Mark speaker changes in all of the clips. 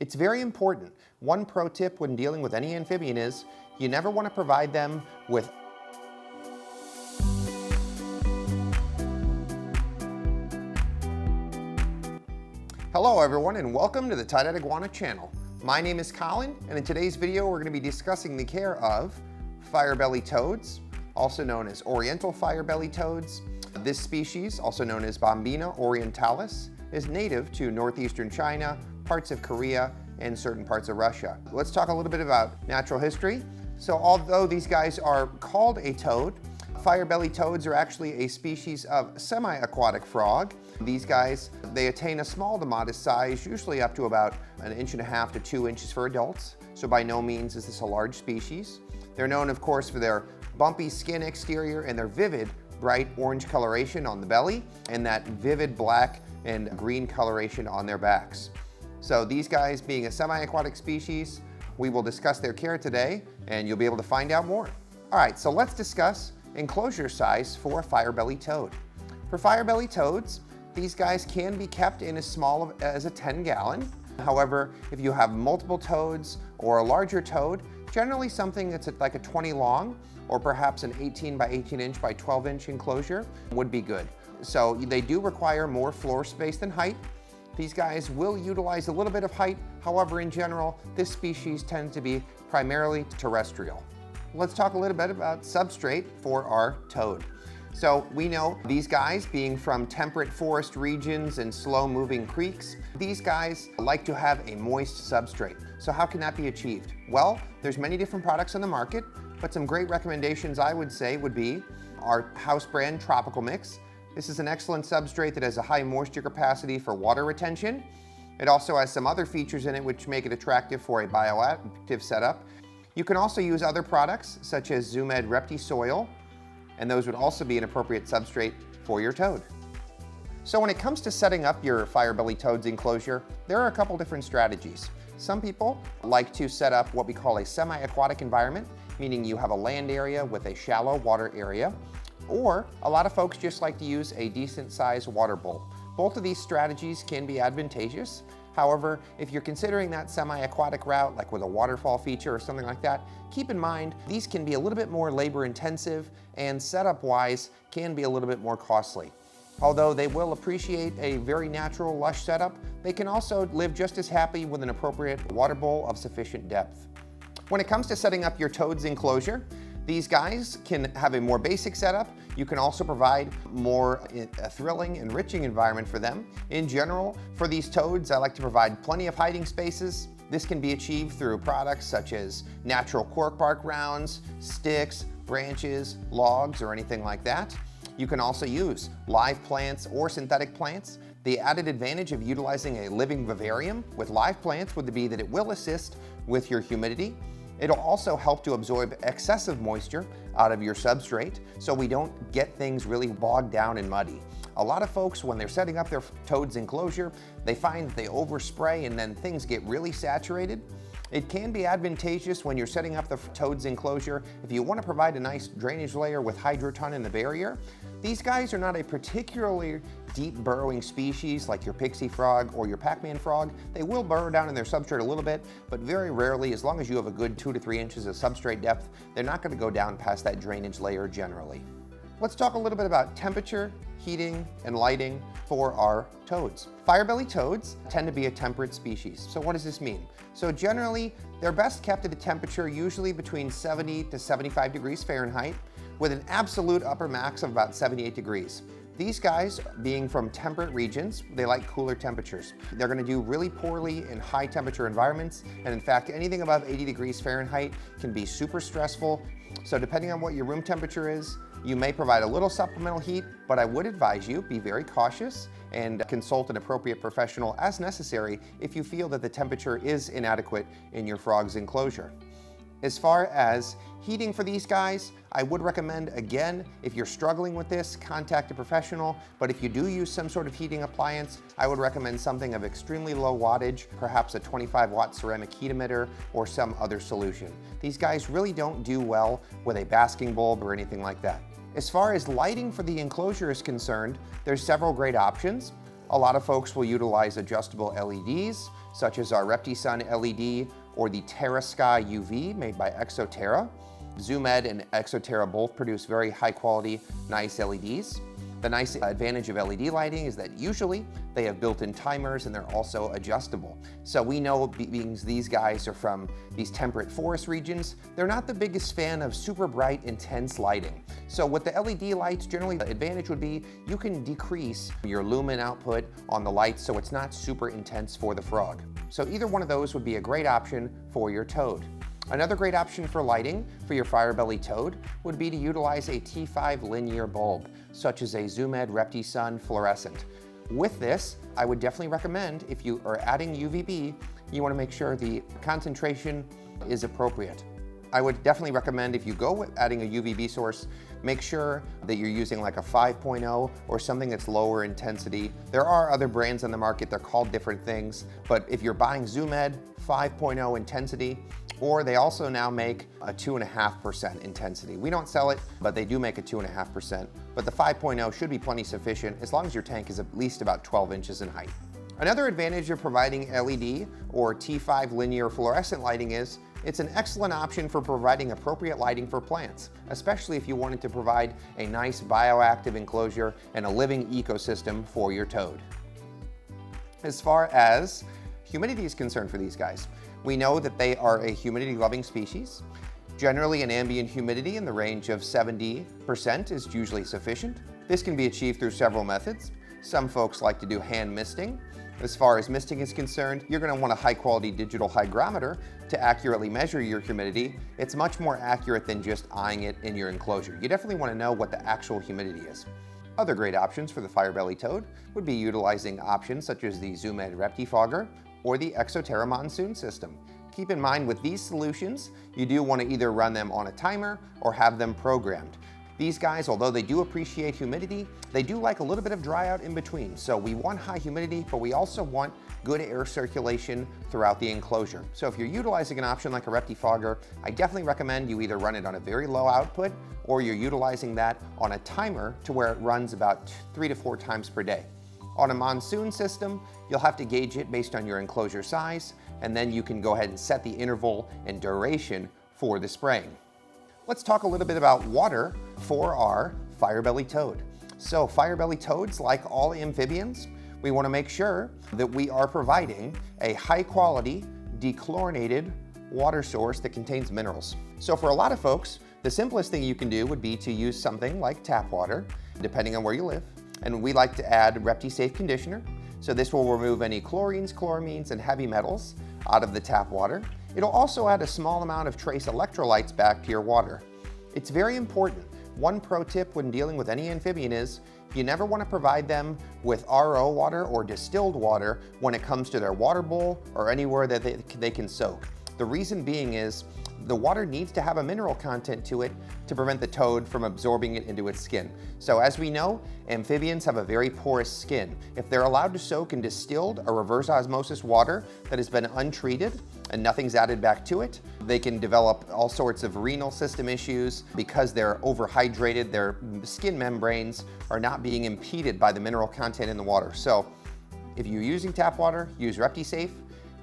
Speaker 1: It's very important. One pro tip when dealing with any amphibian is you never want to provide them with Hello everyone and welcome to the Tye-Dyed Iguana channel. My name is Collin, and in today's video we're going to be discussing the care of fire-bellied toads, also known as oriental fire-bellied toads. This species, also known as Bombina orientalis, is native to northeastern China, parts of Korea, and certain parts of Russia. Let's talk a little bit about natural history. So although these guys are called a toad, fire-bellied toads are actually a species of semi-aquatic frog. These guys, they attain a small to modest size, usually up to about 1.5 to 2 inches for adults. So by no means is this a large species. They're known, of course, for their bumpy skin exterior and their vivid, bright orange coloration on the belly, and that vivid black and green coloration on their backs. So these guys being a semi-aquatic species, we will discuss their care today, and you'll be able to find out more. All right, so let's discuss enclosure size for a fire-bellied toad. For fire-bellied toads, these guys can be kept in as small as a 10-gallon. However, if you have multiple toads or a larger toad, generally something that's like a 20 long or perhaps an 18 by 18 inch by 12 inch enclosure would be good. So they do require more floor space than height. These guys will utilize a little bit of height. However, in general, this species tends to be primarily terrestrial. Let's talk a little bit about substrate for our toad. So we know these guys, being from temperate forest regions and slow-moving creeks, these guys like to have a moist substrate. So how can that be achieved? Well, there's many different products on the market, but some great recommendations I would say would be our house brand Tropical Mix. This is an excellent substrate that has a high moisture capacity for water retention. It also has some other features in it which make it attractive for a bioactive setup. You can also use other products such as Zoo Med Repti Soil, and those would also be an appropriate substrate for your toad. So when it comes to setting up your fire-bellied toads enclosure, there are a couple different strategies. Some people like to set up what we call a semi-aquatic environment, meaning you have a land area with a shallow water area, or a lot of folks just like to use a decent sized water bowl. Both of these strategies can be advantageous. However, if you're considering that semi-aquatic route, like with a waterfall feature or something like that, keep in mind these can be a little bit more labor intensive and setup-wise can be a little bit more costly. Although they will appreciate a very natural, lush setup, they can also live just as happy with an appropriate water bowl of sufficient depth. When it comes to setting up your toad's enclosure, these guys can have a more basic setup. You can also provide more a thrilling, enriching environment for them. In general, for these toads, I like to provide plenty of hiding spaces. This can be achieved through products such as natural cork bark rounds, sticks, branches, logs, or anything like that. You can also use live plants or synthetic plants. The added advantage of utilizing a living vivarium with live plants would be that it will assist with your humidity. It'll also help to absorb excessive moisture out of your substrate so we don't get things really bogged down and muddy. A lot of folks, when they're setting up their toad's enclosure, they find that they overspray and then things get really saturated. It can be advantageous when you're setting up the toad's enclosure if you want to provide a nice drainage layer with hydroton in the barrier. These guys are not a particularly deep burrowing species like your pixie frog or your Pac-Man frog. They will burrow down in their substrate a little bit, but very rarely, as long as you have a good 2 to 3 inches of substrate depth, they're not going to go down past that drainage layer generally. Let's talk a little bit about temperature, heating, and lighting for our toads. Fire-bellied toads tend to be a temperate species. So what does this mean? So generally, they're best kept at a temperature usually between 70 to 75 degrees Fahrenheit, with an absolute upper max of about 78 degrees. These guys, being from temperate regions, they like cooler temperatures. They're going to do really poorly in high temperature environments, and in fact, anything above 80 degrees Fahrenheit can be super stressful. So depending on what your room temperature is, you may provide a little supplemental heat, but I would advise you be very cautious and consult an appropriate professional as necessary if you feel that the temperature is inadequate in your frog's enclosure. As far as heating for these guys, I would recommend, again, if you're struggling with this, contact a professional. But if you do use some sort of heating appliance, I would recommend something of extremely low wattage, perhaps a 25-watt ceramic heat emitter or some other solution. These guys really don't do well with a basking bulb or anything like that. As far as lighting for the enclosure is concerned, there's several great options. A lot of folks will utilize adjustable LEDs. such as our ReptiSun LED or the TerraSky UV made by Exoterra. ZoomEd and Exoterra both produce very high quality, nice LEDs. The nice advantage of LED lighting is that usually they have built-in timers and they're also adjustable. So we know, being these guys are from these temperate forest regions, they're not the biggest fan of super bright, intense lighting. So with the LED lights, generally the advantage would be you can decrease your lumen output on the lights so it's not super intense for the frog. So either one of those would be a great option for your toad. Another great option for lighting for your fire-bellied toad would be to utilize a T5 linear bulb, such as a ZoomEd ReptiSun fluorescent. With this, I would definitely recommend, if you are adding UVB, you want to make sure the concentration is appropriate. I would definitely recommend, if you go with adding a UVB source, make sure that you're using like a 5.0 or something that's lower intensity. There are other brands on the market, they're called different things, but if you're buying ZoomEd 5.0 intensity, or they also now make a 2.5% intensity. We don't sell it, but they do make a 2.5%. But the 5.0 should be plenty sufficient as long as your tank is at least about 12 inches in height. Another advantage of providing LED or T5 linear fluorescent lighting is it's an excellent option for providing appropriate lighting for plants, especially if you wanted to provide a nice bioactive enclosure and a living ecosystem for your toad. As far as humidity is concerned for these guys, we know that they are a humidity-loving species. Generally, an ambient humidity in the range of 70% is usually sufficient. This can be achieved through several methods. Some folks like to do hand misting. As far as misting is concerned, you're going to want a high-quality digital hygrometer to accurately measure your humidity. It's much more accurate than just eyeing it in your enclosure. You definitely want to know what the actual humidity is. Other great options for the fire-bellied toad would be utilizing options such as the ZoomEd ReptiFogger or the Exoterra monsoon system. Keep in mind, with these solutions, you do want to either run them on a timer or have them programmed. These guys, although they do appreciate humidity, they do like a little bit of dry out in between. So we want high humidity, but we also want good air circulation throughout the enclosure. So if you're utilizing an option like a ReptiFogger, I definitely recommend you either run it on a very low output or you're utilizing that on a timer to where it runs about 3 to 4 times per day. On a monsoon system, you'll have to gauge it based on your enclosure size, and then you can go ahead and set the interval and duration for the spraying. Let's talk a little bit about water for our fire-bellied toad. So fire-bellied toads, like all amphibians, we want to make sure that we are providing a high-quality, dechlorinated water source that contains minerals. So for a lot of folks, the simplest thing you can do would be to use something like tap water, depending on where you live. And we like to add ReptiSafe conditioner. So this will remove any chlorines, chloramines, and heavy metals out of the tap water. It'll also add a small amount of trace electrolytes back to your water. It's very important. One pro tip when dealing with any amphibian is you never want to provide them with RO water or distilled water when it comes to their water bowl or anywhere that they can soak. The reason being is the water needs to have a mineral content to it to prevent the toad from absorbing it into its skin. So as we know, amphibians have a very porous skin. If they're allowed to soak in distilled or reverse osmosis water that has been untreated and nothing's added back to it, they can develop all sorts of renal system issues because they're overhydrated. Their skin membranes are not being impeded by the mineral content in the water. So if you're using tap water, use ReptiSafe.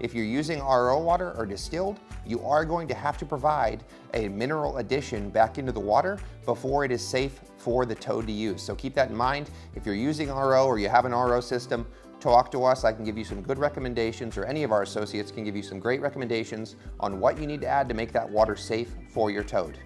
Speaker 1: If you're using RO water or distilled, you are going to have to provide a mineral addition back into the water before it is safe for the toad to use. So keep that in mind. If you're using RO or you have an RO system, talk to us. I can give you some good recommendations, or any of our associates can give you some great recommendations on what you need to add to make that water safe for your toad.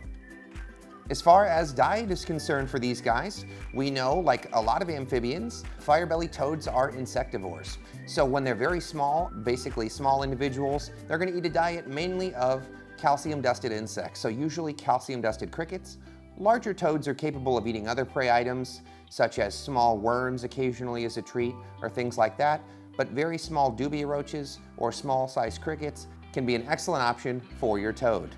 Speaker 1: As far as diet is concerned for these guys, we know, like a lot of amphibians, fire-bellied toads are insectivores. So when they're very small, basically small individuals, they're going to eat a diet mainly of calcium-dusted insects, so usually calcium-dusted crickets. Larger toads are capable of eating other prey items, such as small worms occasionally as a treat, or things like that, but very small dubia roaches or small-sized crickets can be an excellent option for your toad.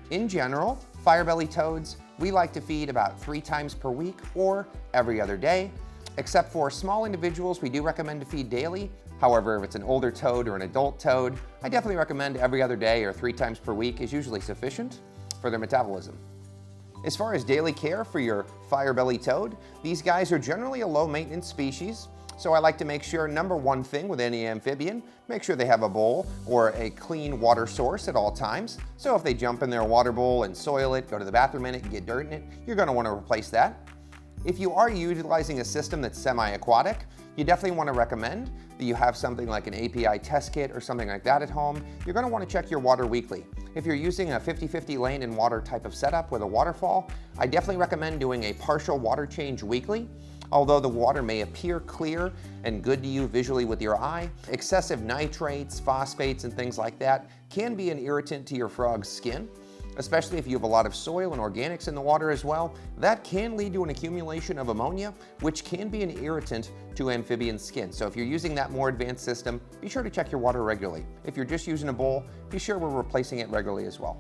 Speaker 1: In general, fire-bellied toads, we like to feed about 3 times per week or every other day. Except for small individuals, we do recommend to feed daily. However, if it's an older toad or an adult toad, I definitely recommend every other day or 3 times per week is usually sufficient for their metabolism. As far as daily care for your fire-bellied toad, these guys are generally a low-maintenance species. So I like to make sure, number one thing with any amphibian, make sure they have a bowl or a clean water source at all times. So if they jump in their water bowl and soil it, go to the bathroom in it and get dirt in it, you're going to want to replace that. If you are utilizing a system that's semi-aquatic, you definitely want to recommend that you have something like an API test kit or something like that at home. You're going to want to check your water weekly. If you're using a 50-50 lane and water type of setup with a waterfall, I definitely recommend doing a partial water change weekly. Although the water may appear clear and good to you visually with your eye, excessive nitrates, phosphates, and things like that can be an irritant to your frog's skin, especially if you have a lot of soil and organics in the water as well. That can lead to an accumulation of ammonia, which can be an irritant to amphibian skin. So if you're using that more advanced system, be sure to check your water regularly. If you're just using a bowl, be sure we're replacing it regularly as well.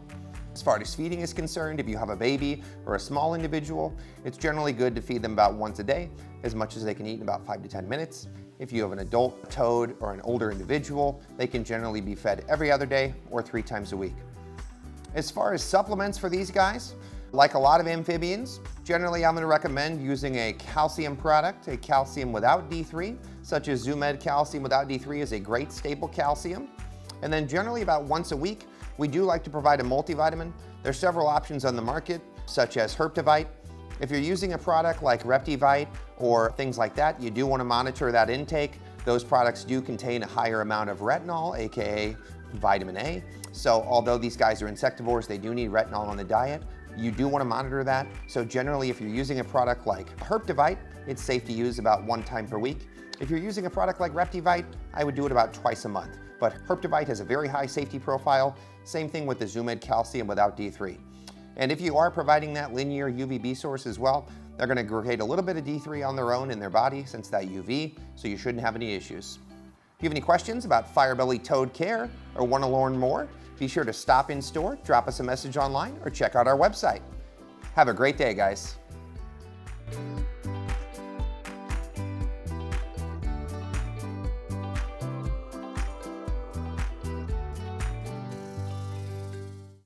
Speaker 1: As far as feeding is concerned, if you have a baby or a small individual, it's generally good to feed them about once a day, as much as they can eat in about 5 to 10 minutes. If you have an adult toad or an older individual, they can generally be fed every other day or 3 times a week. As far as supplements for these guys, like a lot of amphibians, generally I'm going to recommend using a calcium product, a calcium without D3, such as Zoo-Med calcium without D3 is a great staple calcium. And then generally about once a week, we do like to provide a multivitamin. There's several options on the market, such as Herptivite. If you're using a product like Reptivite or things like that, you do want to monitor that intake. Those products do contain a higher amount of retinol, aka vitamin A. So although these guys are insectivores, they do need retinol on the diet. You do want to monitor that. So generally, if you're using a product like Herptivite, it's safe to use about 1 time per week. If you're using a product like Reptivite, I would do it about twice a month. But Herptivite has a very high safety profile. Same thing with the Zoo-Med calcium without D3. And if you are providing that linear UVB source as well, they're going to create a little bit of D3 on their own in their body since that UV, so you shouldn't have any issues. If you have any questions about fire-bellied toad care or want to learn more, be sure to stop in store, drop us a message online, or check out our website. Have a great day, guys.